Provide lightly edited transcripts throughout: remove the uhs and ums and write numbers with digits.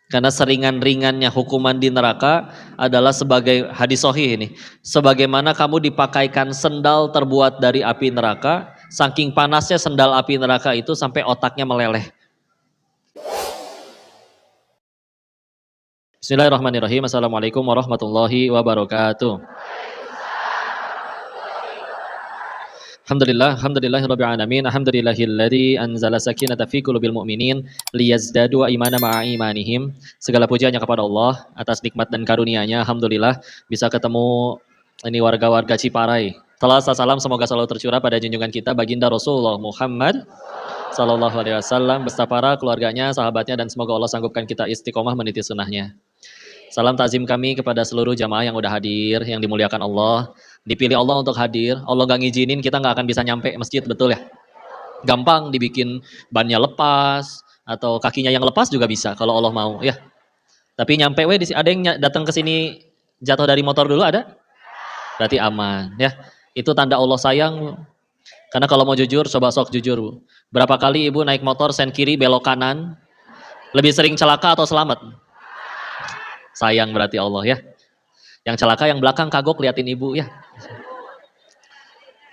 Karena seringan-ringannya hukuman di neraka adalah sebagai hadis sahih ini. Sebagaimana kamu dipakaikan sendal terbuat dari api neraka, saking panasnya sendal api neraka itu sampai otaknya meleleh. Bismillahirrahmanirrahim. Assalamualaikum warahmatullahi wabarakatuh. Alhamdulillahirabbil alamin. Alhamdulillahilladzi anzala sakinata fi qulubil mu'minin liyazdadu imanan ma'a imanihim. Segala puji hanya kepada Allah atas nikmat dan karunia-Nya. Alhamdulillah bisa ketemu ini warga-warga Ciparai. Salam semoga selalu tercurah pada junjungan kita baginda Rasulullah Muhammad sallallahu alaihi wasallam beserta para keluarganya, sahabatnya, dan semoga Allah sanggupkan kita istiqomah meniti sunnahnya. Salam takzim kami kepada seluruh jamaah yang udah hadir, yang dimuliakan Allah. Dipilih Allah untuk hadir, Allah gak ngizinin kita gak akan bisa nyampe masjid, betul ya? Gampang dibikin bannya lepas, atau kakinya yang lepas juga bisa kalau Allah mau ya. Tapi nyampe ada yang datang ke sini jatuh dari motor dulu ada? Berarti aman ya. Itu tanda Allah sayang. Karena kalau mau jujur, coba sok jujur Bu. Berapa kali ibu naik motor sen kiri belok kanan, lebih sering celaka atau selamat? Sayang berarti Allah ya. Yang celaka yang belakang kagok liatin ibu ya.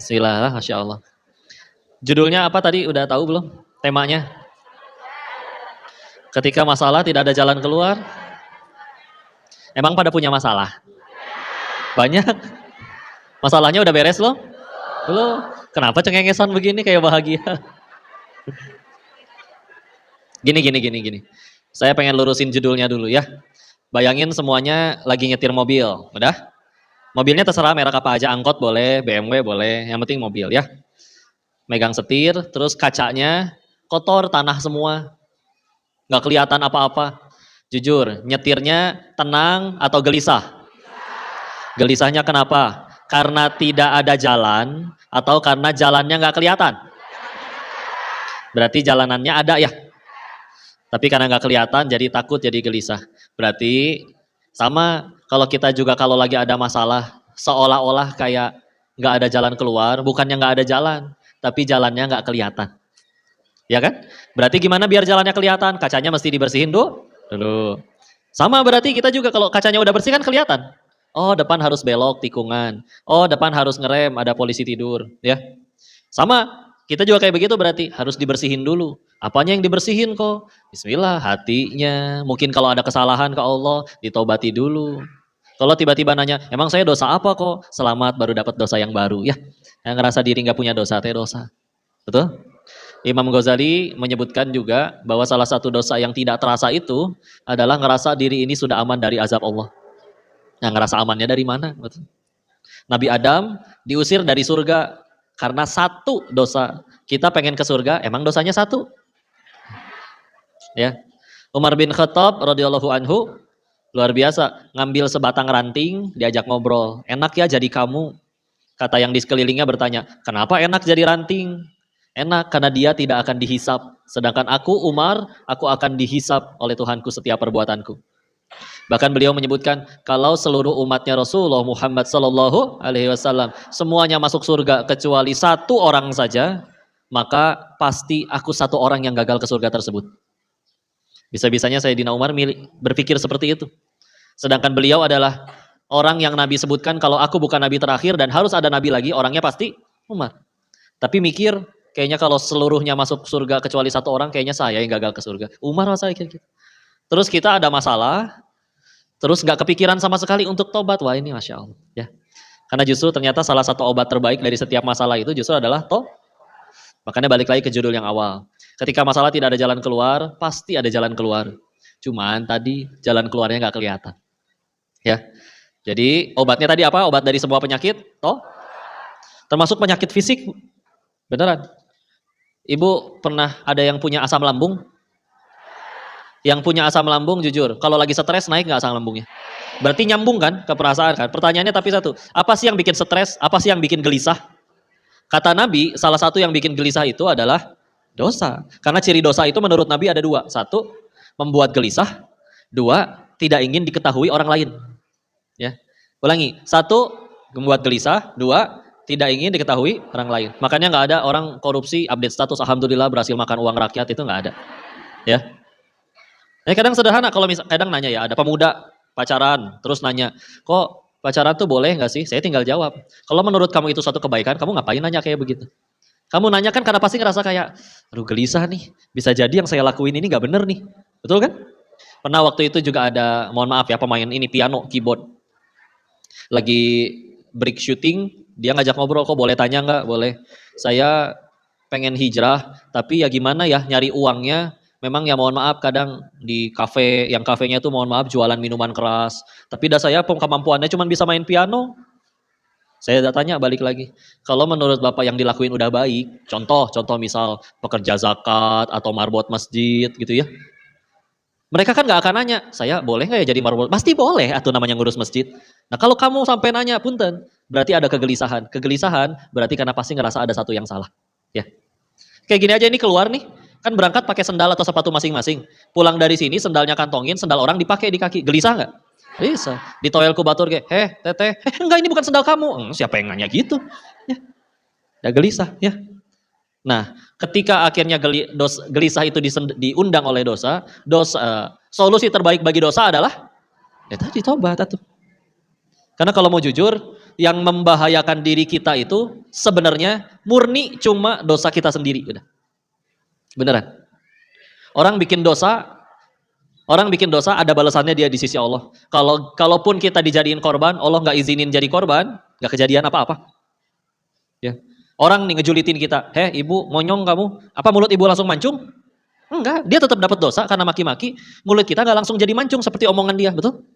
Bismillah, Masya Allah. Judulnya apa tadi udah tahu belum? Temanya? Ketika masalah tidak ada jalan keluar. Emang pada punya masalah? Banyak? Masalahnya udah beres loh? Belum? Kenapa cengengesan begini kayak bahagia? Gini. Saya pengen lurusin judulnya dulu ya. Bayangin semuanya lagi nyetir mobil, udah? Mobilnya terserah merek apa aja, angkot boleh, BMW boleh, yang penting mobil ya. Megang setir, terus kacanya kotor, tanah semua. Nggak kelihatan apa-apa. Jujur, nyetirnya tenang atau gelisah? Gelisahnya kenapa? Karena tidak ada jalan atau karena jalannya nggak kelihatan? Berarti jalanannya ada ya? Tapi karena nggak kelihatan jadi takut, jadi gelisah. Berarti sama kalau kita juga kalau lagi ada masalah seolah-olah kayak nggak ada jalan keluar, bukannya nggak ada jalan, tapi jalannya nggak kelihatan. Ya kan? Berarti gimana biar jalannya kelihatan? Kacanya mesti dibersihin dulu. Sama berarti kita juga kalau kacanya udah bersih kan kelihatan. Oh depan harus belok tikungan. Oh depan harus ngerem ada polisi tidur. Ya. Sama kita juga kayak begitu berarti harus dibersihin dulu. Apanya yang dibersihin kok? Bismillah, hatinya. Mungkin kalau ada kesalahan ke Allah, ditobati dulu. Kalau tiba-tiba nanya, emang saya dosa apa kok? Selamat baru dapat dosa yang baru ya. Yang ngerasa diri nggak punya dosa, teh dosa. Betul? Imam Ghazali menyebutkan juga bahwa salah satu dosa yang tidak terasa itu adalah ngerasa diri ini sudah aman dari azab Allah. Yang ngerasa amannya dari mana? Betul? Nabi Adam diusir dari surga karena satu dosa. Kita pengen ke surga, emang dosanya satu? Ya. Umar bin Khattab radhiyallahu anhu luar biasa, ngambil sebatang ranting, diajak ngobrol. Enak ya jadi kamu. Kata yang di sekelilingnya bertanya, kenapa enak jadi ranting? Enak karena dia tidak akan dihisap. Sedangkan aku Umar, aku akan dihisap oleh Tuhanku setiap perbuatanku. Bahkan beliau menyebutkan kalau seluruh umatnya Rasulullah Muhammad sallallahu alaihi wasallam semuanya masuk surga kecuali satu orang saja, maka pasti aku satu orang yang gagal ke surga tersebut. Bisa-bisanya Sayyidina Umar berpikir seperti itu. Sedangkan beliau adalah orang yang Nabi sebutkan kalau aku bukan Nabi terakhir dan harus ada Nabi lagi, orangnya pasti Umar. Tapi mikir, kayaknya kalau seluruhnya masuk surga kecuali satu orang, kayaknya saya yang gagal ke surga. Umar rasa gitu. Terus kita ada masalah, terus nggak kepikiran sama sekali untuk tobat. Wah ini Masya Allah. Ya. Karena justru ternyata salah satu obat terbaik dari setiap masalah itu justru adalah Makanya balik lagi ke judul yang awal. Ketika masalah tidak ada jalan keluar, pasti ada jalan keluar. Cuman tadi jalan keluarnya nggak kelihatan. Ya. Jadi obatnya tadi apa? Obat dari sebuah penyakit? Termasuk penyakit fisik? Beneran? Ibu pernah ada yang punya asam lambung? Yang punya asam lambung jujur, kalau lagi stres naik nggak asam lambungnya? Berarti nyambung kan ke perasaan kan? Pertanyaannya tapi satu, apa sih yang bikin stres? Apa sih yang bikin gelisah? Kata Nabi, salah satu yang bikin gelisah itu adalah dosa. Karena ciri dosa itu menurut Nabi ada dua. Satu, membuat gelisah. Dua, tidak ingin diketahui orang lain. Ya, ulangi. Satu, membuat gelisah. Dua, tidak ingin diketahui orang lain. Makanya nggak ada orang korupsi update status. Alhamdulillah berhasil makan uang rakyat, itu nggak ada. Ya. Kadang sederhana kalau kadang nanya ya, ada pemuda pacaran, terus nanya, kok pacaran tuh boleh nggak sih? Saya tinggal jawab, kalau menurut kamu itu suatu kebaikan, kamu ngapain nanya kayak begitu? Kamu nanya kan karena pasti ngerasa kayak, aduh gelisah nih, bisa jadi yang saya lakuin ini nggak bener nih, betul kan? Pernah waktu itu juga ada, mohon maaf ya, pemain ini piano, keyboard, lagi break shooting, dia ngajak ngobrol, kok boleh tanya nggak? Boleh. Saya pengen hijrah, tapi ya gimana ya nyari uangnya. Memang ya mohon maaf kadang di kafe, yang kafenya itu mohon maaf jualan minuman keras. Tapi dah saya kemampuannya cuma bisa main piano. Saya tanya balik lagi, kalau menurut Bapak yang dilakuin udah baik, contoh misal pekerja zakat atau marbot masjid gitu ya. Mereka kan nggak akan nanya, saya boleh nggak ya jadi marbot? Pasti boleh, atau namanya ngurus masjid. Nah kalau kamu sampai nanya, punten, berarti ada kegelisahan. Kegelisahan berarti karena pasti ngerasa ada satu yang salah. Ya, kayak gini aja ini keluar nih, kan berangkat pakai sendal atau sepatu masing-masing. Pulang dari sini sendalnya kantongin, sendal orang dipakai di kaki. Gelisah nggak? Bisa. Di toel kubatur kayak, teteh, enggak ini bukan sendal kamu. Siapa yang nanya gitu? Ya gelisah ya. Nah, ketika akhirnya gelisah itu diundang oleh dosa, solusi terbaik bagi dosa adalah ya tadi tobat atau. Karena kalau mau jujur, yang membahayakan diri kita itu sebenarnya murni cuma dosa kita sendiri, udah. Beneran. Orang bikin dosa ada balasannya dia di sisi Allah. Kalaupun kita dijadiin korban, Allah nggak izinin jadi korban, nggak kejadian apa-apa. Ya. Orang nih ngejulitin kita, ibu monyong kamu, apa mulut ibu langsung mancung? Enggak, dia tetap dapat dosa karena maki-maki, mulut kita nggak langsung jadi mancung seperti omongan dia, betul?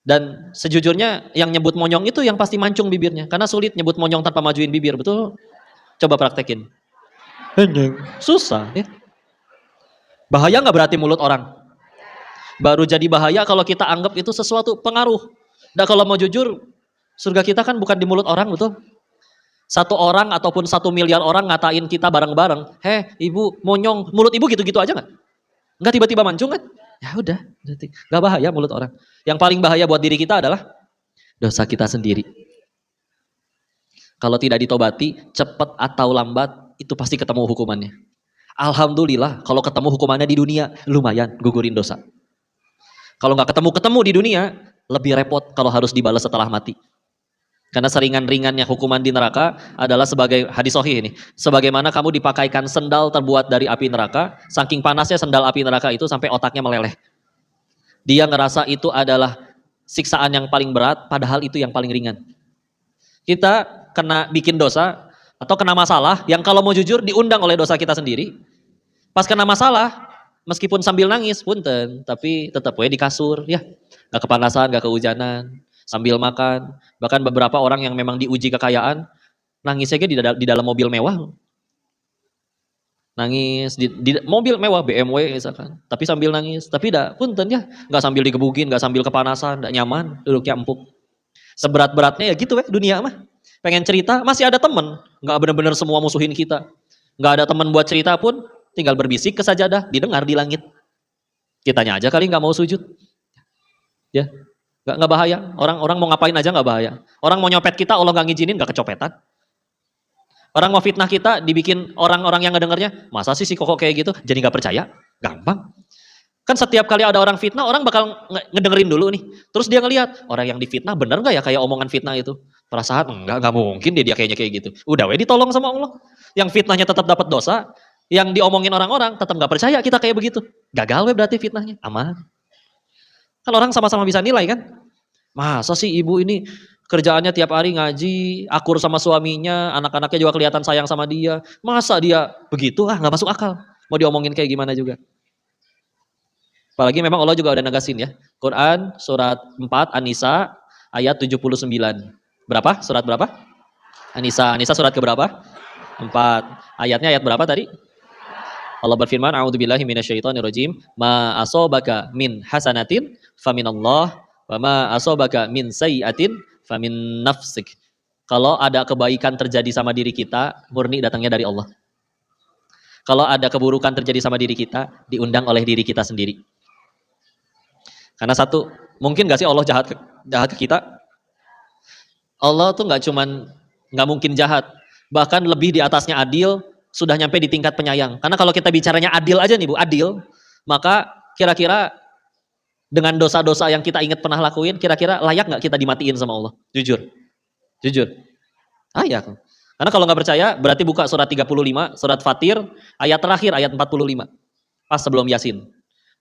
Dan sejujurnya yang nyebut monyong itu yang pasti mancung bibirnya, karena sulit nyebut monyong tanpa majuin bibir, betul? Coba praktekin. Susah ya. Bahaya nggak berarti mulut orang? Baru jadi bahaya kalau kita anggap itu sesuatu pengaruh. Dan kalau mau jujur, surga kita kan bukan di mulut orang, betul? Satu orang ataupun 1 miliar orang ngatain kita bareng-bareng, ibu monyong, mulut ibu gitu-gitu aja nggak? Nggak tiba-tiba mancung kan? Ya udah, nggak bahaya mulut orang. Yang paling bahaya buat diri kita adalah dosa kita sendiri. Kalau tidak ditobati, cepat atau lambat itu pasti ketemu hukumannya. Alhamdulillah, kalau ketemu hukumannya di dunia, lumayan gugurin dosa. Kalau nggak ketemu di dunia, lebih repot kalau harus dibalas setelah mati. Karena seringan-ringannya hukuman di neraka adalah sebagai hadis sahih ini. Sebagaimana kamu dipakaikan sendal terbuat dari api neraka, saking panasnya sendal api neraka itu sampai otaknya meleleh. Dia ngerasa itu adalah siksaan yang paling berat, padahal itu yang paling ringan. Kita kena bikin dosa atau kena masalah yang kalau mau jujur diundang oleh dosa kita sendiri. Pas kena masalah, meskipun sambil nangis, punten, tapi tetap di kasur, ya, nggak kepanasan, nggak kehujanan. Sambil makan, bahkan beberapa orang yang memang diuji kekayaan, nangis aja di dalam mobil mewah. Nangis di mobil mewah, BMW misalkan, tapi sambil nangis. Tapi punten ya, nggak sambil digebukin, nggak sambil kepanasan, nggak nyaman, duduknya empuk. Seberat-beratnya ya gitu dunia mah. Pengen cerita, masih ada temen, nggak bener-bener semua musuhin kita. Nggak ada temen buat cerita pun, tinggal berbisik ke sajadah, didengar di langit. Kitanya aja kali nggak mau sujud. Ya. Nggak bahaya, orang mau ngapain aja nggak bahaya. Orang mau nyopet kita, Allah nggak ngizinin, nggak kecopetan. Orang mau fitnah kita, dibikin orang-orang yang ngedengarnya, masa sih si Koko kayak gitu, jadi nggak percaya, gampang. Kan setiap kali ada orang fitnah, orang bakal ngedengerin dulu nih. Terus dia ngelihat, orang yang difitnah bener nggak ya kayak omongan fitnah itu? Perasaan nggak mungkin dia kayaknya kayak gitu. Udah ditolong sama Allah. Yang fitnahnya tetap dapat dosa, yang diomongin orang-orang tetap nggak percaya kita kayak begitu. Gagal berarti fitnahnya, aman. Kan orang sama-sama bisa nilai kan? Masa sih ibu ini kerjaannya tiap hari ngaji, akur sama suaminya, anak-anaknya juga kelihatan sayang sama dia. Masa dia begitu? Nggak masuk akal. Mau diomongin kayak gimana juga. Apalagi memang Allah juga udah negasin ya. Quran surat 4 An-Nisa ayat 79. Berapa? Surat berapa? An-Nisa surat ke berapa? 4. Ayatnya ayat berapa tadi? Allah berfirman, a'udzubillahi minasyaitonirrajim, ma asobaka min hasanatin faminallah, wa ma asobaka min sayyi'atin famin nafsik. Kalau ada kebaikan terjadi sama diri kita, murni datangnya dari Allah. Kalau ada keburukan terjadi sama diri kita, diundang oleh diri kita sendiri. Karena satu, mungkin gak sih Allah jahat ke kita? Allah tuh nggak mungkin jahat, bahkan lebih di atasnya adil, sudah nyampe di tingkat penyayang. Karena kalau kita bicaranya adil aja nih Bu, adil, maka Kira-kira dengan dosa-dosa yang kita ingat pernah lakuin, kira-kira layak nggak kita dimatiin sama Allah? Jujur. Jujur. Layak. Karena kalau nggak percaya, berarti buka surat 35, surat Fatir, ayat terakhir, ayat 45. Pas sebelum Yasin.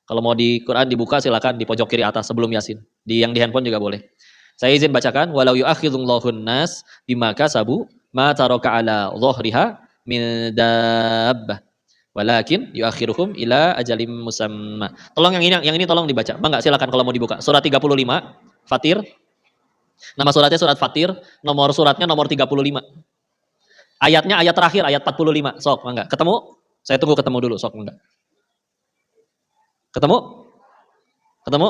Kalau mau di Quran dibuka silakan di pojok kiri atas sebelum Yasin. Yang di handphone juga boleh. Saya izin bacakan, walau yu'akhidullahu nas bima kasabu ma taraka ala dhahriha min dabbah. Walakin yuakhiruhum ila ajalim musamma. Tolong yang ini tolong dibaca. Enggak, silakan kalau mau dibuka. Surat 35 Fatir. Nama suratnya surat Fatir, nomor suratnya nomor 35. Ayatnya ayat terakhir ayat 45. Sok, enggak. Ketemu? Saya tunggu ketemu dulu, sok enggak. Ketemu? Ketemu?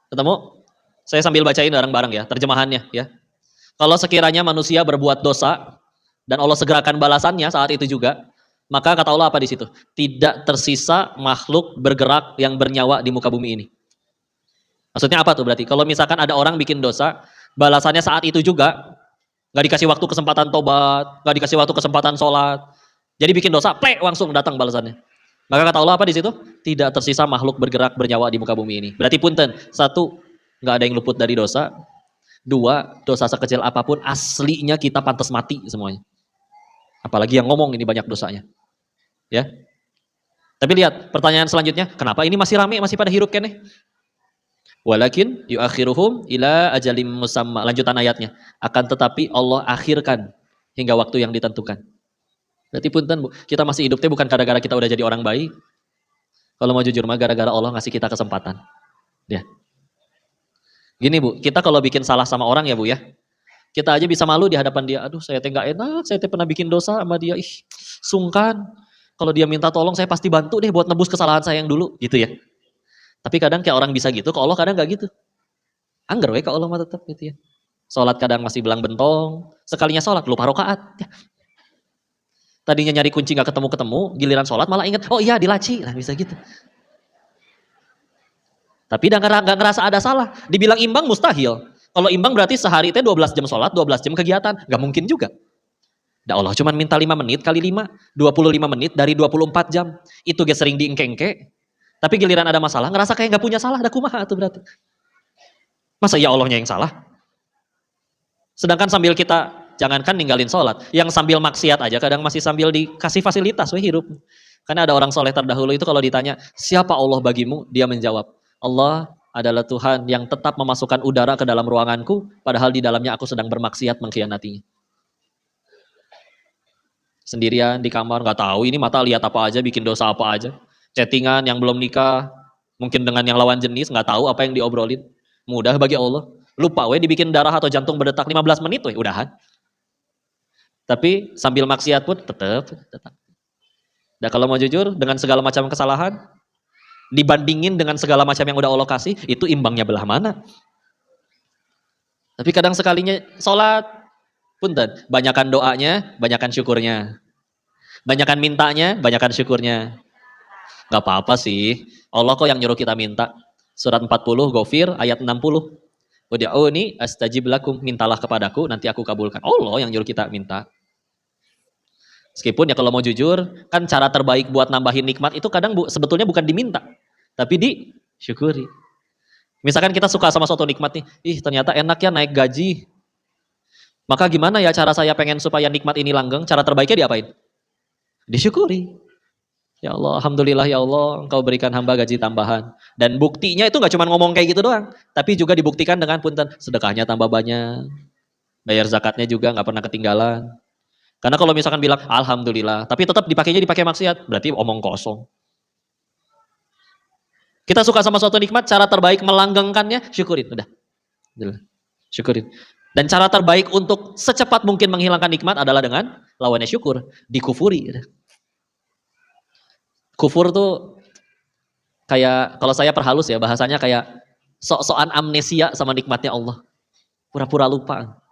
Ketemu? Saya sambil bacain bareng-bareng ya, terjemahannya ya. Kalau sekiranya manusia berbuat dosa dan Allah segerakan balasannya saat itu juga, maka kata Allah apa di situ? Tidak tersisa makhluk bergerak yang bernyawa di muka bumi ini. Maksudnya apa tuh berarti? Kalau misalkan ada orang bikin dosa, balasannya saat itu juga, nggak dikasih waktu kesempatan tobat, nggak dikasih waktu kesempatan sholat, jadi bikin dosa, plek langsung datang balasannya. Maka kata Allah apa di situ? Tidak tersisa makhluk bergerak bernyawa di muka bumi ini. Berarti punten, satu, nggak ada yang luput dari dosa. Dua, dosa sekecil apapun aslinya kita pantas mati semuanya. Apalagi yang ngomong ini banyak dosanya. Ya. Tapi lihat pertanyaan selanjutnya, kenapa ini masih rame, masih pada hirup keneh? Walakin yuakhiruhum ila ajalim musamma. Lanjutan ayatnya. Akan tetapi Allah akhirkan hingga waktu yang ditentukan. Berarti punten Bu, kita masih hidupnya bukan gara-gara kita udah jadi orang baik. Kalau mau jujur mah gara-gara Allah ngasih kita kesempatan. Ya. Gini Bu, kita kalau bikin salah sama orang ya Bu ya, kita aja bisa malu di hadapan dia. Aduh saya teh nggak enak, saya teh pernah bikin dosa sama dia. Ih, sungkan. Kalau dia minta tolong saya pasti bantu deh buat nebus kesalahan saya yang dulu, gitu ya. Tapi kadang kayak orang bisa gitu, ke Allah kadang nggak gitu. Angger we ke Allah mah tetap gitu ya. Sholat kadang masih belang bentong, sekalinya sholat lupa rakaat. Ya. Tadinya nyari kunci nggak ketemu-ketemu, giliran sholat malah inget, oh iya dilaci, nah bisa gitu. Tapi nggak ngerasa ada salah. Dibilang imbang mustahil. Kalau imbang berarti sehari itu 12 jam sholat, 12 jam kegiatan. Nggak mungkin juga. Ya Allah cuma minta 5 menit kali 5, 25 menit dari 24 jam. Itu ge sering diengke-engke. Tapi giliran ada masalah, ngerasa kayak nggak punya salah, ada kumaha tuh berarti. Masa ya Allahnya yang salah? Sedangkan sambil kita, jangankan ninggalin sholat, yang sambil maksiat aja kadang masih sambil dikasih fasilitas, hirup. Karena ada orang soleh terdahulu itu kalau ditanya, siapa Allah bagimu? Dia menjawab, Allah adalah Tuhan yang tetap memasukkan udara ke dalam ruanganku, padahal di dalamnya aku sedang bermaksiat mengkhianatinya. Sendirian di kamar, nggak tahu ini mata lihat apa aja, bikin dosa apa aja. Chattingan yang belum nikah, mungkin dengan yang lawan jenis, nggak tahu apa yang diobrolin. Mudah bagi Allah. Lupa we dibikin darah atau jantung berdetak 15 menit we, udahan. Tapi sambil maksiat pun tetap. Dan kalau mau jujur, dengan segala macam kesalahan, dibandingin dengan segala macam yang udah Allah kasih, itu imbangnya belah mana? Tapi kadang sekalinya sholat, punten, banyakan doanya, banyakan syukurnya. Banyakan mintanya, banyakan syukurnya. Gak apa-apa sih, Allah kok yang nyuruh kita minta. Surat 40, Ghafir, ayat 60. Ud'uni astajib lakum, mintalah kepadaku, nanti aku kabulkan. Allah yang nyuruh kita minta. Meskipun ya kalau mau jujur, kan cara terbaik buat nambahin nikmat itu kadang sebetulnya bukan diminta, tapi disyukuri. Misalkan kita suka sama suatu nikmat nih, ih ternyata enak ya naik gaji. Maka gimana ya cara saya pengen supaya nikmat ini langgeng? Cara terbaiknya diapain? Disyukuri. Ya Allah, alhamdulillah ya Allah, Engkau berikan hamba gaji tambahan. Dan buktinya itu nggak cuma ngomong kayak gitu doang, tapi juga dibuktikan dengan punten, sedekahnya tambah banyak, bayar zakatnya juga nggak pernah ketinggalan. Karena kalau misalkan bilang alhamdulillah, tapi tetap dipakainya dipakai maksiat, berarti omong kosong. Kita suka sama suatu nikmat, cara terbaik melanggengkannya, syukurin, udah, syukurin. Dan cara terbaik untuk secepat mungkin menghilangkan nikmat adalah dengan lawannya syukur, dikufuri. Udah. Kufur tuh kayak, kalau saya perhalus ya bahasanya kayak sok-sokan amnesia sama nikmatnya Allah. Pura-pura lupa.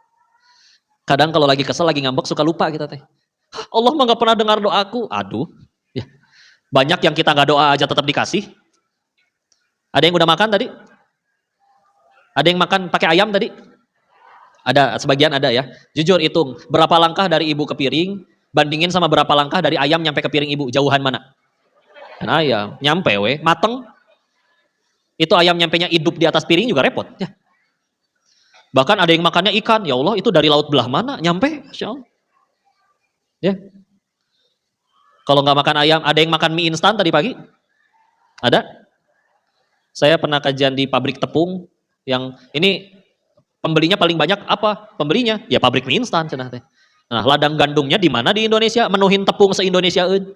Kadang kalau lagi kesel, lagi ngambek suka lupa kita teh. Allah mah gak pernah dengar doaku. Aduh. Ya. Banyak yang kita gak doa aja tetap dikasih. Ada yang udah makan tadi? Ada yang makan pakai ayam tadi? Ada, sebagian ada ya. Jujur hitung, berapa langkah dari ibu ke piring, bandingin sama berapa langkah dari ayam nyampe ke piring ibu, jauhan mana? Dan ayam, nyampe we, mateng. Itu ayam nyampenya hidup di atas piring juga repot. Ya. Bahkan ada yang makannya ikan, ya Allah itu dari laut belah mana nyampe, Masya Allah. Ya. Kalau nggak makan ayam, ada yang makan mie instan tadi pagi? Ada? Saya pernah kajian di pabrik tepung yang ini pembelinya paling banyak apa? Pembelinya ya pabrik mie instan cenah teh. Nah, ladang gandumnya di mana di Indonesia? Menuhin tepung se-Indonesiaeun.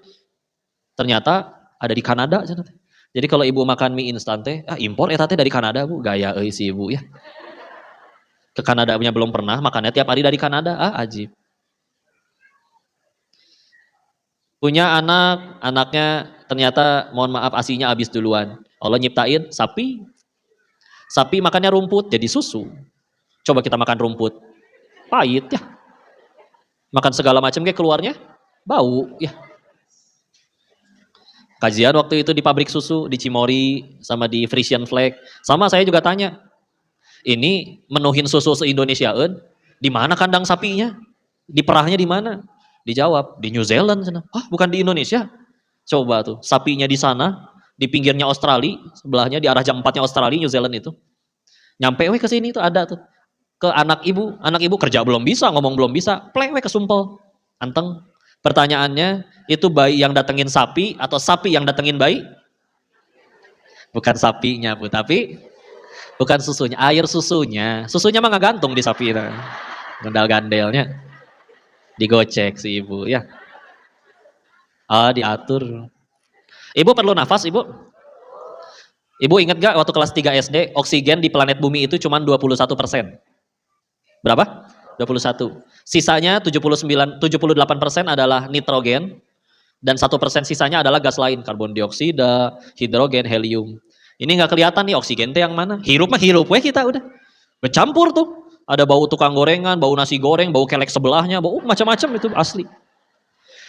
Ternyata ada di Kanada cenah teh. Jadi kalau ibu makan mie instan teh, impor eta teh dari Kanada, Bu. Gaya euy si ibu ya. Ke Kanada punya belum pernah, makannya tiap hari dari Kanada. Ajib. Punya anak, anaknya ternyata mohon maaf asinya habis duluan. Allah nyiptain sapi. Sapi makannya rumput jadi susu. Coba kita makan rumput. Pahit ya. Makan segala macam kayak keluarnya bau ya. Kajian waktu itu di pabrik susu di Cimory sama di Frisian Flag. Sama saya juga tanya. Ini menuhin susu se-Indonesiaeun, di mana kandang sapinya? Diperahnya di mana? Dijawab, di New Zealand sana. Bukan di Indonesia. Coba tuh, sapinya di sana, di pinggirnya Australia, sebelahnya di arah jam 4-nya Australia, New Zealand itu. Nyampe ke sini tuh ada tuh. Ke anak ibu kerja belum bisa, ngomong belum bisa, plek ke sumpel. Anteng. Pertanyaannya, itu bayi yang datengin sapi atau sapi yang datengin bayi? Bukan sapinya, Bu, tapi bukan susunya, air susunya. Susunya mah nggak gantung di sapi. Gandal-gandelnya. Digocek si ibu ya. Diatur. Ibu perlu nafas, Ibu? Ibu ingat gak waktu kelas 3 SD, oksigen di planet bumi itu cuma 21%. Berapa? 21. Sisanya 78% adalah nitrogen, dan 1% sisanya adalah gas lain, karbon dioksida, hidrogen, helium. Ini nggak kelihatan nih oksigen teh yang mana. Hirup mah hirup we kita udah. Bercampur tuh. Ada bau tukang gorengan, bau nasi goreng, bau kelek sebelahnya, bau macam-macam itu asli.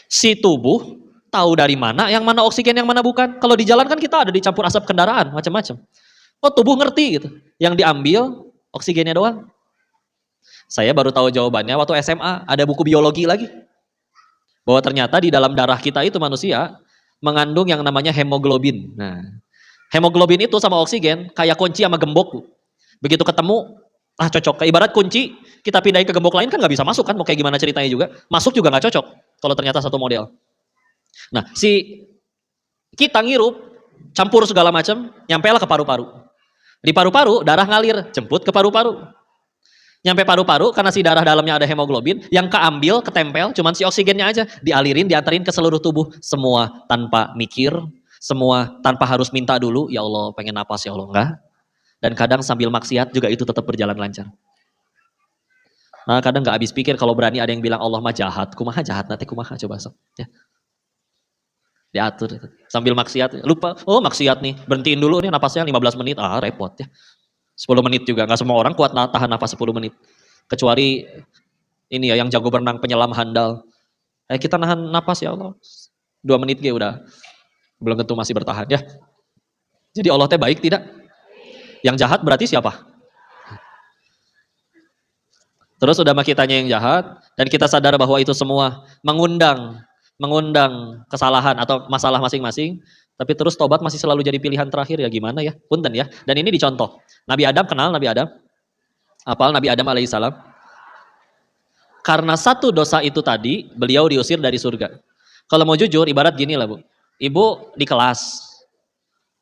Si tubuh tahu dari mana yang mana oksigen yang mana bukan. Kalau di jalan kan kita ada dicampur asap kendaraan macam-macam. Tubuh ngerti gitu. Yang diambil oksigennya doang. Saya baru tahu jawabannya waktu SMA, ada buku biologi lagi. Bahwa ternyata di dalam darah kita itu manusia mengandung yang namanya hemoglobin. Nah, hemoglobin itu sama oksigen kayak kunci sama gembok. Begitu ketemu, cocok. Ibarat kunci, kita pindahin ke gembok lain kan nggak bisa masuk kan, mau kayak gimana ceritanya juga. Masuk juga nggak cocok, kalau ternyata satu model. Nah, si kita ngirup, campur segala macam, nyampelah ke paru-paru. Di paru-paru, darah ngalir, jemput ke paru-paru. Nyampe paru-paru, karena si darah dalamnya ada hemoglobin, yang keambil, ketempel, cuman si oksigennya aja, dialirin, diantarin ke seluruh tubuh. Semua tanpa mikir, semua tanpa harus minta dulu, ya Allah pengen napas ya Allah, enggak. Dan kadang sambil maksiat juga itu tetap berjalan lancar. Nah, kadang nggak habis pikir kalau berani ada yang bilang Allah mah jahat, kumaha jahat nanti kumaha coba sok. Ya. Diatur sambil maksiat, lupa, maksiat nih, berhentiin dulu nih napasnya 15 menit, repot ya. 10 menit juga, nggak semua orang kuat tahan nafas 10 menit. Kecuali ini ya yang jago berenang penyelam handal. Kita nahan napas ya Allah. 2 menit ya udah. Belum tentu masih bertahan ya. Jadi Allah teh baik tidak? Yang jahat berarti siapa? Terus udah mah kitanya yang jahat dan kita sadar bahwa itu semua mengundang kesalahan atau masalah masing-masing, tapi terus tobat masih selalu jadi pilihan terakhir ya gimana ya? Punten ya. Dan ini dicontoh. Nabi Adam kenal Nabi Adam? Apal Nabi Adam alaihissalam? Karena satu dosa itu tadi, beliau diusir dari surga. Kalau mau jujur, ibarat gini lah Bu. Ibu di kelas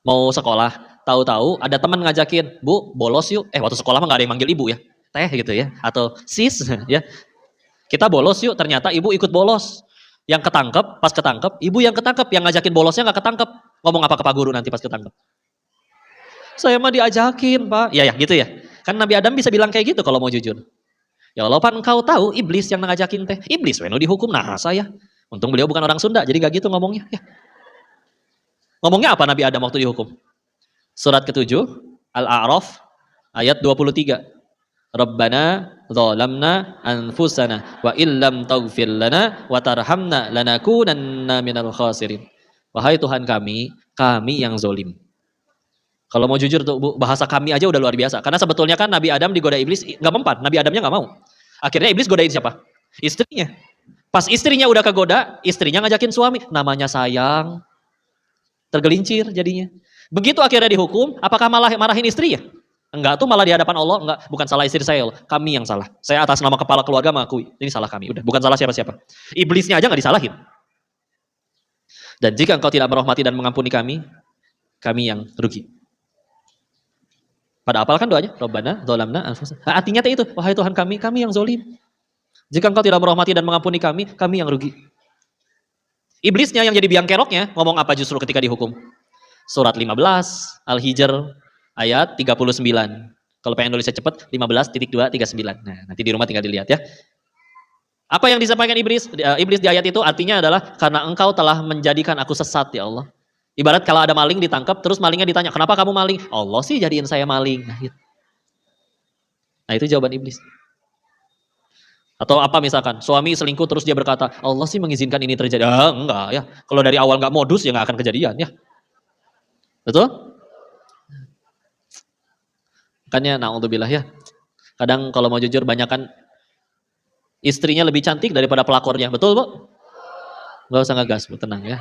mau sekolah, tahu-tahu ada teman ngajakin, Bu, bolos yuk. Waktu sekolah mah gak ada yang manggil ibu ya. Teh gitu ya, atau sis ya. Kita bolos yuk, ternyata ibu ikut bolos. Yang ketangkep, pas ketangkep, ibu yang ketangkep, yang ngajakin bolosnya gak ketangkep. Ngomong apa ke Pak Guru nanti pas ketangkep? Saya mah diajakin Pak. Ya gitu ya. Kan Nabi Adam bisa bilang kayak gitu kalau mau jujur. Ya Allah Pak, engkau tahu iblis yang ngajakin teh. Iblis weno dihukum, nah saya. Untung beliau bukan orang Sunda, jadi gak gitu ngomongnya. Ya. Ngomongnya apa Nabi Adam waktu dihukum? Surat ke-7, Al-A'raf, ayat 23. Rabbana zalamna anfusana wa illam taghfir lana wa tarhamna lanakunanna minal khasirin. Wahai Tuhan kami yang zolim. Kalau mau jujur tuh Bu, bahasa kami aja udah luar biasa. Karena sebetulnya kan Nabi Adam digoda iblis nggak mempan. Nabi Adamnya nggak mau. Akhirnya iblis godain siapa? Istrinya. Pas istrinya udah kegoda, istrinya ngajakin suami. Namanya sayang. Tergelincir jadinya. Begitu akhirnya dihukum, apakah malah marahin istri ya? Enggak, tuh malah di hadapan Allah, enggak, bukan salah istri saya, Allah. Kami yang salah. Saya atas nama kepala keluarga mengakui, ini salah kami. Udah, bukan salah siapa-siapa. Iblisnya aja nggak disalahin. Dan jika engkau tidak merahmati dan mengampuni kami yang rugi. Pada apal kan doanya, Rabbana dzalamna anfusana. Artinya itu, wahai Tuhan kami yang zalim. Jika engkau tidak merahmati dan mengampuni kami yang rugi. Iblisnya yang jadi biang keroknya ngomong apa justru ketika dihukum? Surat 15 Al-Hijr ayat 39. Kalau pengen nulisnya cepat 15.239. Nah, nanti di rumah tinggal dilihat ya. Apa yang disampaikan iblis? Iblis di ayat itu artinya adalah karena engkau telah menjadikan aku sesat ya Allah. Ibarat kalau ada maling ditangkap terus malingnya ditanya, "Kenapa kamu maling?" Allah sih jadiin saya maling. Nah, gitu. Nah, itu jawaban iblis. Atau apa misalkan, suami selingkuh terus dia berkata, "Allah sih mengizinkan ini terjadi." Ah, enggak ya. Kalau dari awal enggak modus ya enggak akan kejadian ya. Betul? Makanya na'udzubillah ya. Kadang kalau mau jujur banyak kan istrinya lebih cantik daripada pelakornya. Betul, Bu? Nggak usah ngegas, Bu, tenang ya.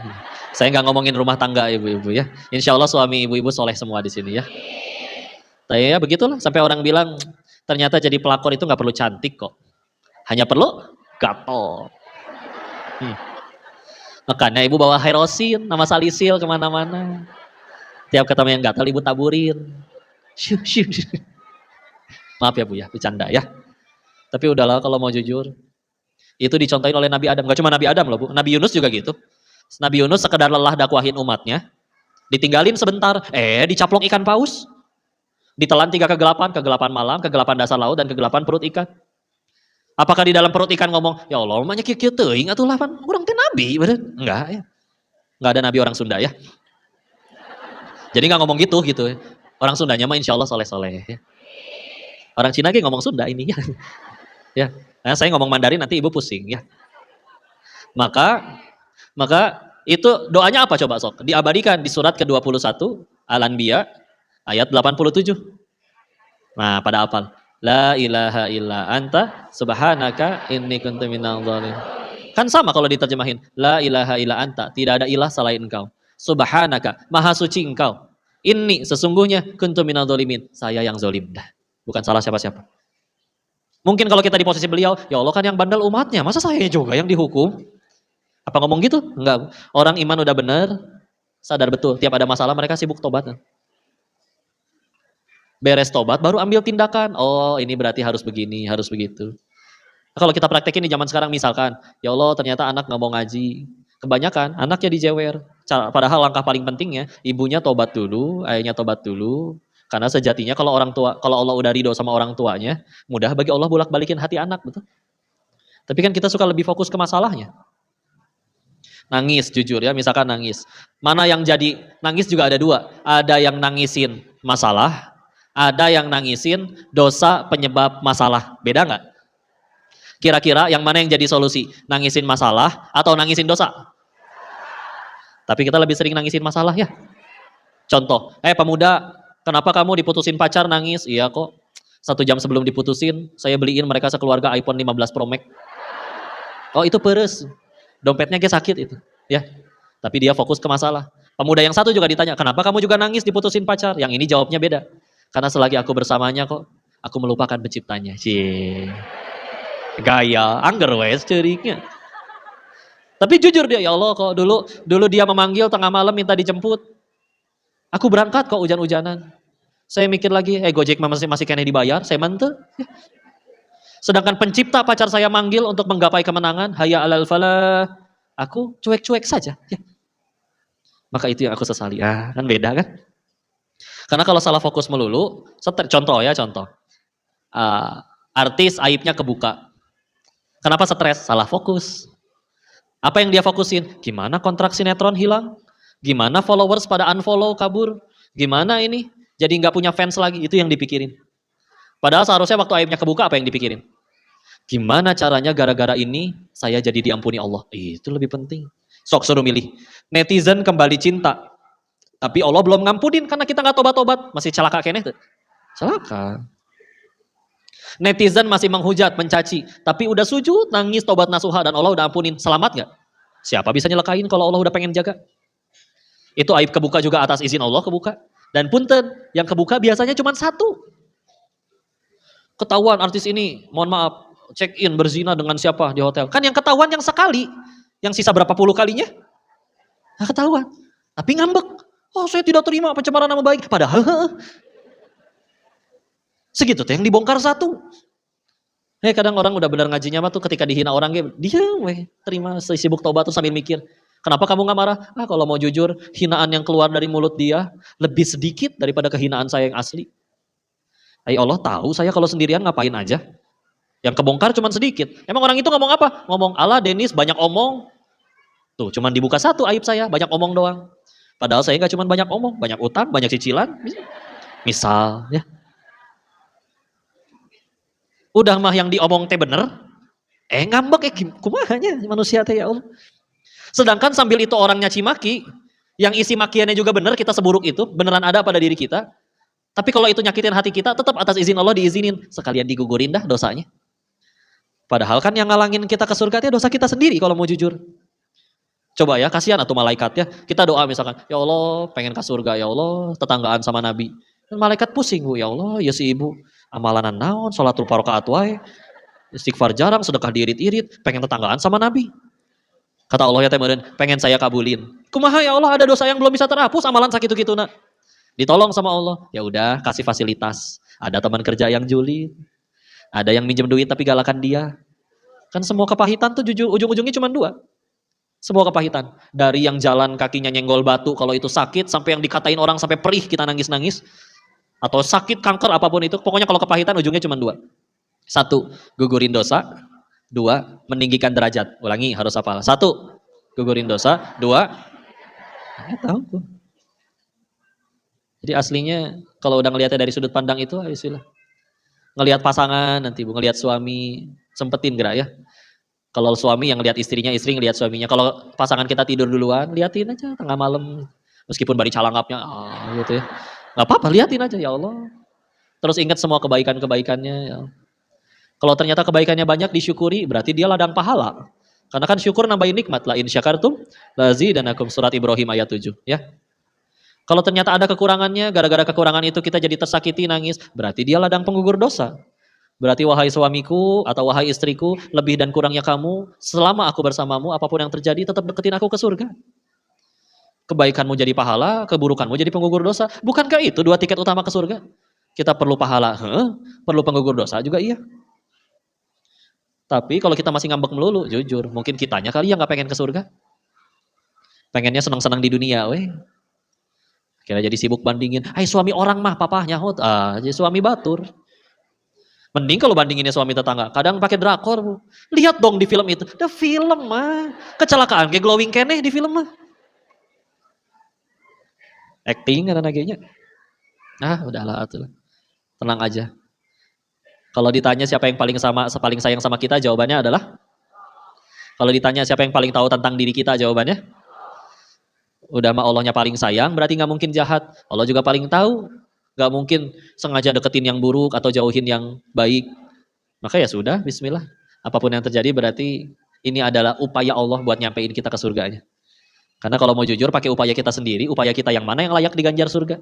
Saya nggak ngomongin rumah tangga ibu-ibu ya. Insya Allah suami ibu-ibu soleh semua di sini ya. Tapi ya begitulah sampai orang bilang ternyata jadi pelakor itu nggak perlu cantik kok. Hanya perlu gatel. Makanya ibu bawa Hairosin, nama Salisil kemana-mana. Tiap ketemu yang gatal ibu taburin. Maaf ya Bu ya, bercanda ya. Tapi udahlah kalau mau jujur. Itu dicontohin oleh Nabi Adam. Gak cuma Nabi Adam loh Bu, Nabi Yunus juga gitu. Nabi Yunus sekedar lelah dakwahin umatnya. Ditinggalin sebentar, dicaplok ikan paus. Ditelan 3 kegelapan malam, kegelapan dasar laut, dan kegelapan perut ikan. Apakah di dalam perut ikan ngomong, "Ya Allah, banyak kieu teuing atuh lah, urang teh nabi." Enggak ya. Enggak ada nabi orang Sunda ya. Jadi enggak ngomong gitu. Orang Sundanya mah insya Allah soleh-soleh ya. Orang Cina ngomong Sunda ini ya. Ya. Nah, saya ngomong Mandarin nanti ibu pusing ya. Maka itu doanya apa coba sok? Diabadikan di surat ke-21 Al-Anbiya ayat 87. Nah, pada hafal. La ilaha illa anta subhanaka inni kuntu minadh dhalimin. Kan sama kalau diterjemahin. La ilaha illa anta, tidak ada ilah selain engkau. Subhanaka, maha suci engkau. Inni sesungguhnya kuntu minadh dhalimin, saya yang zalim. Bukan salah siapa-siapa. Mungkin kalau kita di posisi beliau, ya Allah kan yang bandel umatnya, masa saya juga yang dihukum? Apa ngomong gitu? Enggak. Orang iman udah benar, sadar betul. Tiap ada masalah mereka sibuk tobat. Beres tobat baru ambil tindakan. Oh ini berarti harus begini, harus begitu. Nah, kalau kita praktekin di zaman sekarang misalkan, ya Allah ternyata anak nggak mau ngaji. Kebanyakan anaknya dijewer. Padahal langkah paling pentingnya, ibunya tobat dulu, ayahnya tobat dulu. Karena sejatinya kalau Allah udah ridho sama orang tuanya, mudah bagi Allah bolak-balikin hati anak, betul. Tapi kan kita suka lebih fokus ke masalahnya. Nangis, jujur ya, misalkan nangis. Mana yang jadi, nangis juga ada 2. Ada yang nangisin masalah, ada yang nangisin dosa penyebab masalah. Beda nggak? Kira-kira yang mana yang jadi solusi? Nangisin masalah atau nangisin dosa? Tapi kita lebih sering nangisin masalah ya. Contoh, pemuda, kenapa kamu diputusin pacar nangis? Iya kok, 1 jam sebelum diputusin, saya beliin mereka sekeluarga iPhone 15 Pro Max. Oh itu peres, dompetnya kayak sakit itu, ya. Tapi dia fokus ke masalah. Pemuda yang satu juga ditanya, kenapa kamu juga nangis diputusin pacar? Yang ini jawabnya beda. Karena selagi aku bersamanya kok, aku melupakan penciptanya. Cie. Gaya, angger wes ceriknya. Tapi jujur dia, ya Allah kok dulu dia memanggil tengah malam minta dijemput. Aku berangkat kok hujan-hujanan. Saya mikir lagi, Gojek masih kena dibayar, saya mantu. Sedangkan pencipta pacar saya manggil untuk menggapai kemenangan, hayya alal falah. Aku cuek-cuek saja. Ya. Maka itu yang aku sesali. Kan beda kan? Karena kalau salah fokus melulu, contoh. Artis aibnya kebuka. Kenapa stres? Salah fokus. Apa yang dia fokusin? Gimana kontrak sinetron hilang? Gimana followers pada unfollow kabur? Gimana ini? Jadi nggak punya fans lagi, itu yang dipikirin. Padahal seharusnya waktu aibnya kebuka apa yang dipikirin? Gimana caranya gara-gara ini saya jadi diampuni Allah? Itu lebih penting. Sok suruh milih. Netizen kembali cinta. Tapi Allah belum ngampunin karena kita nggak tobat-tobat. Masih celaka kene tuh. Celaka. Netizen masih menghujat, mencaci. Tapi udah sujud, nangis, tobat nasuha dan Allah udah ampunin. Selamat nggak? Siapa bisa nyelakain kalau Allah udah pengen jaga? Itu aib kebuka juga atas izin Allah kebuka. Dan punten, yang kebuka biasanya cuma satu. Ketahuan artis ini, mohon maaf, check in berzina dengan siapa di hotel. Kan yang ketahuan yang sekali, yang sisa berapa puluh kalinya? Nah, ketahuan. Tapi ngambek. Oh, saya tidak terima pencemaran nama baik. Padahal segitu tuh yang dibongkar satu. Kadang orang udah benar ngajinya mah tuh ketika dihina orang dia terima sibuk taubat tuh sambil mikir. Kenapa kamu nggak marah? Kalau mau jujur, hinaan yang keluar dari mulut dia lebih sedikit daripada kehinaan saya yang asli. Allah tahu saya kalau sendirian ngapain aja. Yang kebongkar cuma sedikit. Emang orang itu ngomong apa? Ngomong, "Allah Denis banyak omong." Tuh, cuman dibuka satu aib saya, banyak omong doang. Padahal saya nggak cuma banyak omong, banyak utang, banyak cicilan. Misal, ya. Udah mah yang diomong teh bener, ngambek kumahanya manusia teh ya Allah. Sedangkan sambil itu orang nyaci maki, yang isi makiannya juga bener, kita seburuk itu, beneran ada pada diri kita. Tapi kalau itu nyakitin hati kita, tetap atas izin Allah diizinin. Sekalian digugurin dah dosanya. Padahal kan yang ngalangin kita ke surga itu dosa kita sendiri kalau mau jujur. Coba ya, kasihan atau malaikat ya. Kita doa misalkan, ya Allah pengen ke surga, ya Allah tetanggaan sama Nabi. Dan malaikat pusing, Bu, ya Allah ya si ibu. Amalanan naon, sholatul rakaat wae. Istighfar jarang, sedekah diirit-irit, pengen tetanggaan sama Nabi. Kata Allah ya teman, pengen saya kabulin. Kumaha ya Allah ada dosa yang belum bisa terhapus, amalan sakitu-kitu nak. Ditolong sama Allah, ya udah kasih fasilitas. Ada teman kerja yang julid, ada yang minjem duit tapi galakan dia. Kan semua kepahitan tuh jujur ujung-ujungnya cuma dua. Semua kepahitan. Dari yang jalan kakinya nyenggol batu kalau itu sakit, sampai yang dikatain orang sampai perih kita nangis-nangis. Atau sakit, kanker, apapun itu. Pokoknya kalau kepahitan ujungnya cuma dua. Satu, gugurin dosa. Dua, meninggikan derajat. Ulangi, harus hafal. Satu, gugurin dosa. Dua, tahu. Jadi aslinya kalau udah ngelihatnya dari sudut pandang itu, ayolah. Ngelihat pasangan nanti, Bu, ngelihat suami, sempetin gerak ya. Kalau suami yang lihat istrinya, istri ngelihat suaminya. Kalau pasangan kita tidur duluan, liatin aja tengah malam. Meskipun bari calangapnya, gitu ya. Gak apa-apa, liatin aja ya Allah. Terus ingat semua kebaikan-kebaikannya. Ya. Kalau ternyata kebaikannya banyak disyukuri, berarti dia ladang pahala. Karena kan syukur nambahin nikmat. La in syakartum lazidanakum, surat Ibrahim ayat 7. Ya. Kalau ternyata ada kekurangannya, gara-gara kekurangan itu kita jadi tersakiti, nangis, berarti dia ladang penggugur dosa. Berarti wahai suamiku atau wahai istriku, lebih dan kurangnya kamu, selama aku bersamamu, apapun yang terjadi tetap deketin aku ke surga. Kebaikanmu jadi pahala, keburukanmu jadi penggugur dosa. Bukankah itu dua tiket utama ke surga? Kita perlu pahala, perlu penggugur dosa juga iya. Tapi kalau kita masih ngambek melulu, jujur, mungkin kitanya kali yang gak pengen ke surga. Pengennya senang-senang di dunia, weh. Kira jadi sibuk bandingin, hai suami orang mah papahnya hot, jadi suami batur. Mending kalau bandinginnya suami tetangga, kadang pakai drakor, Bu. Lihat dong di film itu, ada film mah, kecelakaan kayak glowing keneh di film mah. Acting kan anaknya. Udahlah atuh. Tenang aja. Kalau ditanya siapa yang paling sayang sama kita, jawabannya adalah. Kalau ditanya siapa yang paling tahu tentang diri kita, jawabannya udah mah Allahnya paling sayang, berarti nggak mungkin jahat. Allah juga paling tahu, nggak mungkin sengaja deketin yang buruk atau jauhin yang baik. Maka ya sudah, bismillah. Apapun yang terjadi berarti ini adalah upaya Allah buat nyampein kita ke surganya. Karena kalau mau jujur pakai upaya kita sendiri, upaya kita yang mana yang layak diganjar surga?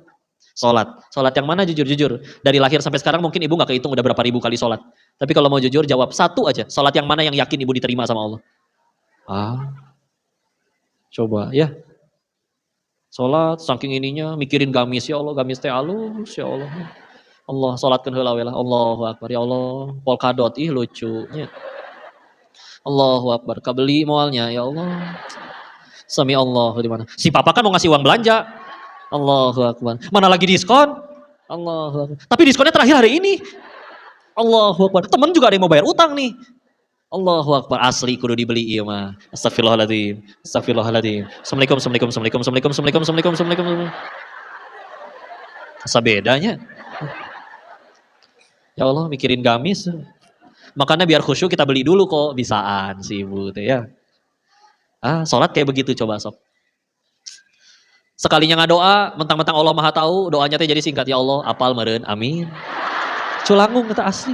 Sholat yang mana jujur. Dari lahir sampai sekarang mungkin ibu nggak kehitung udah berapa ribu kali sholat. Tapi kalau mau jujur jawab satu aja, sholat yang mana yang yakin ibu diterima sama Allah? Coba ya. Sholat saking ininya mikirin gamis, ya Allah gamis teh alus, ya Allah. Allah sholatkan heula we lah. Allahu akbar, ya Allah. Polkadot lucunya. Allahu akbar, kabeli moalnya, ya Allah. Sami Allah di mana? Si papa kan mau ngasih uang belanja. Allahu akbar. Mana lagi diskon? Allahu akbar. Tapi diskonnya terakhir hari ini. Allahu akbar. Temen juga ada yang mau bayar utang nih. Allahu akbar, asli kudu dibeli ieu mah. Astagfirullahaladzim. Assalamualaikum. Asa bedanya. Ya Allah, mikirin gamis. Makanya biar khusyuk kita beli dulu kok, bisaan si ibu teh ya. Sholat kayak begitu coba sob. Sekalinya ngadoa, mentang-mentang Allah Maha tahu, doanya teh jadi singkat, ya Allah, apal meureun, amin. Culangung kata asli.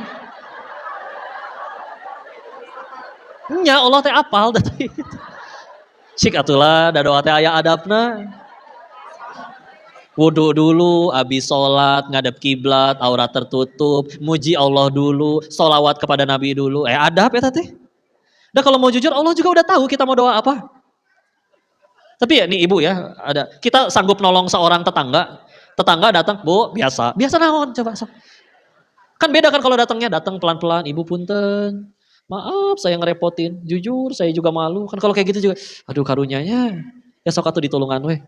Nya Allah teh apal tadi. Cik atulah da doa teh aya adabna. Wudhu dulu, habis sholat, ngadep kiblat, aurat tertutup, muji Allah dulu, sholawat kepada Nabi dulu. Adab ya teh. Nah kalau mau jujur, Allah juga udah tahu kita mau doa apa. Tapi ya nih ibu ya, kita sanggup nolong seorang tetangga. Tetangga datang, bu, biasa. Biasa naon, coba. Kan beda kan kalau datang pelan-pelan, ibu punten. Maaf saya ngerepotin, jujur saya juga malu. Kan kalau kayak gitu juga, aduh karunyanya, ya sok atuh ditulungan weh.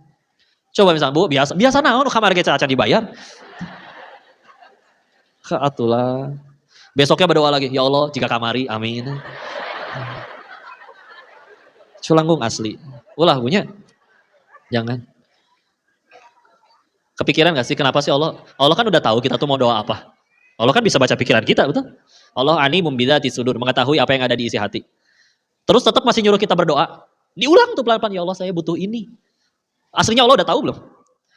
Coba misalnya bu, biasa naon kamar ge acan dibayar. Atulah. Besoknya berdoa lagi, ya Allah jika kamari, amin. Culanggung asli. Ulah punya. Jangan. Kepikiran gak sih kenapa sih Allah? Allah kan udah tahu kita tuh mau doa apa. Allah kan bisa baca pikiran kita, betul? Allah alimum bidzati sudur, mengetahui apa yang ada di isi hati. Terus tetap masih nyuruh kita berdoa. Diulang tuh pelan-pelan, ya Allah saya butuh ini. Aslinya Allah udah tahu belum?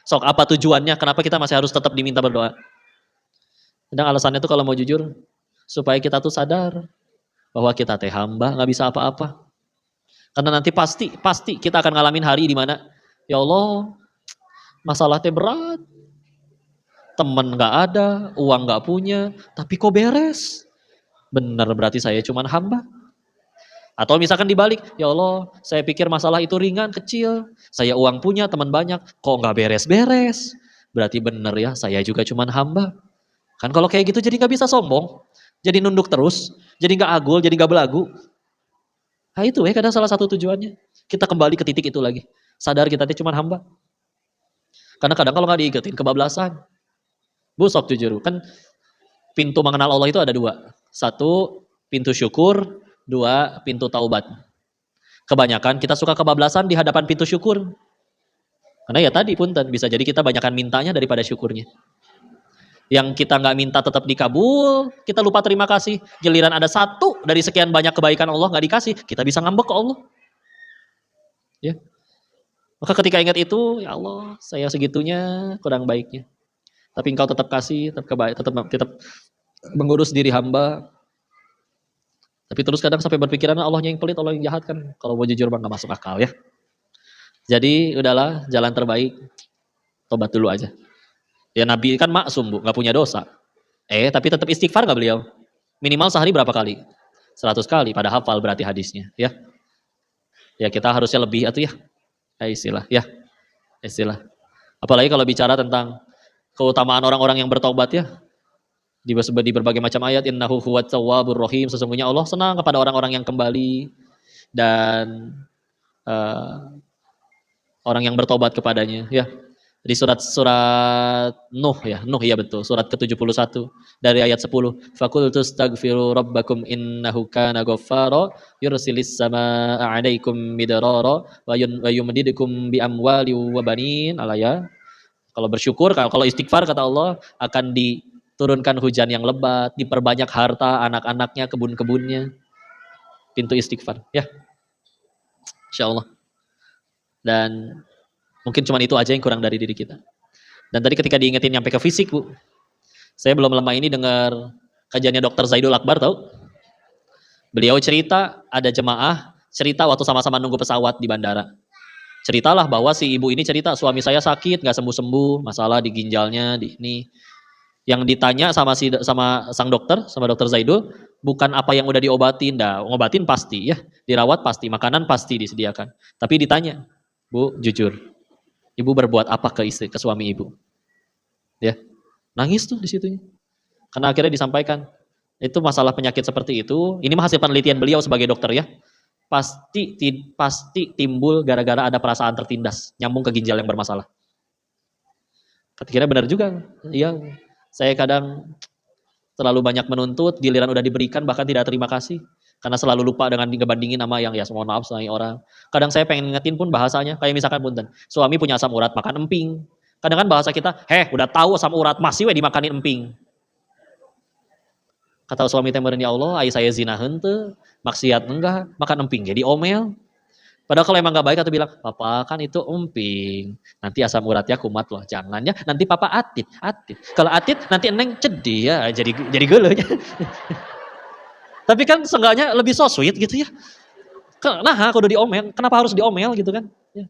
Sok apa tujuannya? Kenapa kita masih harus tetap diminta berdoa? Sedang alasannya tuh kalau mau jujur, supaya kita tuh sadar bahwa kita teh hamba, nggak bisa apa-apa. Karena nanti pasti kita akan ngalamin hari di mana, ya Allah, masalah teh berat, temen nggak ada, uang nggak punya, tapi kok beres? Bener berarti saya cuma hamba. Atau misalkan dibalik, ya Allah, saya pikir masalah itu ringan, kecil, saya uang punya, teman banyak, kok nggak beres-beres? Berarti bener ya, saya juga cuma hamba. Kan kalau kayak gitu jadi nggak bisa sombong, jadi nunduk terus, jadi nggak agul, jadi nggak belagu. Nah itu ya kadang salah satu tujuannya. Kita kembali ke titik itu lagi. Sadar kita itu cuma hamba. Karena kadang kalau nggak diingetin kebablasan. Bu sok jujur, kan pintu mengenal Allah itu ada dua. Satu, pintu syukur. Dua, pintu taubat. Kebanyakan kita suka kebablasan di hadapan pintu syukur. Karena ya tadi punten, bisa jadi kita banyakan mintanya daripada syukurnya. Yang kita nggak minta tetap dikabul, kita lupa terima kasih. Giliran ada satu dari sekian banyak kebaikan Allah nggak dikasih, kita bisa ngambek ke Allah. Ya. Maka ketika ingat itu, ya Allah, saya segitunya kurang baiknya. Tapi engkau tetap kasih, tetap mengurus diri hamba. Tapi terus kadang sampai berpikiran Allahnya yang pelit, Allah yang jahat kan. Kalau mau jujur bang nggak masuk akal ya. Jadi udahlah jalan terbaik, tobat dulu aja. Ya Nabi kan maksum bu, nggak punya dosa. Tapi tetap istighfar nggak beliau? Minimal sehari berapa kali? 100 kali, pada hafal berarti hadisnya. Ya, ya kita harusnya lebih atau ya. Istilah. Apalagi kalau bicara tentang keutamaan orang-orang yang bertobat ya. Di berbagai macam ayat, innahu huwat tawwabur rahim, sesungguhnya Allah senang kepada orang-orang yang kembali dan orang yang bertobat kepadanya ya. Di surat Nuh ya betul, surat ke-71 dari ayat 10. Faqultu astaghfiru rabbakum innahu kana ghaffara yursilis samaa'a 'alaikum midrara wa yumdidukum bi amwali wa banin. Alaya. Kalau bersyukur, kalau istighfar kata Allah akan diturunkan hujan yang lebat, diperbanyak harta anak-anaknya, kebun-kebunnya. Pintu istighfar ya. Insyaallah. Dan mungkin cuma itu aja yang kurang dari diri kita. Dan tadi ketika diingetin nyampe ke fisik bu, saya belum lama ini dengar kajiannya Dr. Zaidul Akbar tahu? Beliau cerita ada jemaah cerita waktu sama-sama nunggu pesawat di bandara. Ceritalah bahwa si ibu ini cerita suami saya sakit nggak sembuh-sembuh, masalah di ginjalnya, di ini. Yang ditanya sama sang dokter, sama Dr. Zaidul, bukan apa yang udah diobatin, ngobatin pasti ya, dirawat pasti, makanan pasti disediakan. Tapi ditanya, bu jujur. Ibu berbuat apa ke suami ibu? Ya, nangis tuh di situnya. Karena akhirnya disampaikan, itu masalah penyakit seperti itu, ini hasil penelitian beliau sebagai dokter ya, pasti timbul gara-gara ada perasaan tertindas, nyambung ke ginjal yang bermasalah. Akhirnya benar juga, iya. Saya kadang terlalu banyak menuntut, giliran udah diberikan bahkan tidak terima kasih. Karena selalu lupa dengan ngebandingin sama yang ya mohon maaf sama orang. Kadang saya pengen ngingetin pun bahasanya, kayak misalkan punten, suami punya asam urat makan emping. Kadang kan bahasa kita, udah tahu asam urat masih dimakanin emping. Kata suami temerin ya Allah, ayah saya zina henteu, maksiat enggak, makan emping jadi omel. Padahal kalau emang gak baik atau bilang, papa kan itu emping, nanti asam uratnya kumat loh, jangan ya, nanti papa atit. Kalau atit nanti neng cedi ya, jadi geuleuh. Tapi kan seenggaknya lebih so sweet gitu ya. Nah, kudu diomel. Kenapa harus diomel gitu kan? Ya.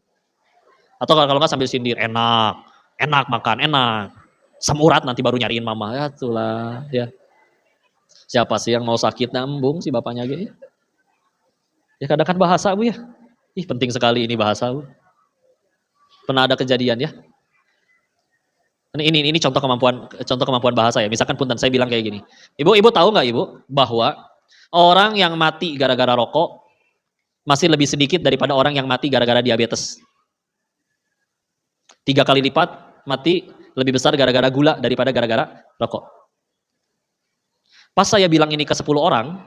Atau kalau nggak sambil sindir, enak. Enak makan, enak. Asam urat nanti baru nyariin mama. Ya itulah, ya. Siapa sih yang mau sakit nambung si bapaknya gitu? Ya kadang kan bahasa Bu ya. Ih penting sekali ini bahasa Bu. Pernah ada kejadian ya. Ini contoh kemampuan bahasa ya. Misalkan punten saya bilang kayak gini. Ibu tahu nggak Ibu bahwa orang yang mati gara-gara rokok masih lebih sedikit daripada orang yang mati gara-gara diabetes. 3 kali lipat mati lebih besar gara-gara gula daripada gara-gara rokok. Pas saya bilang ini ke 10 orang,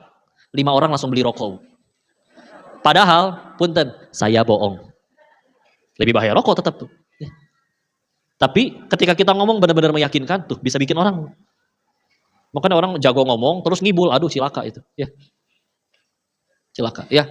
5 orang langsung beli rokok. Padahal, punten, saya bohong. Lebih bahaya rokok tetap tuh. Tapi ketika kita ngomong benar-benar meyakinkan tuh bisa bikin orang. Makanya orang jago ngomong terus ngibul, aduh cilaka itu. Ya. Cilaka, ya.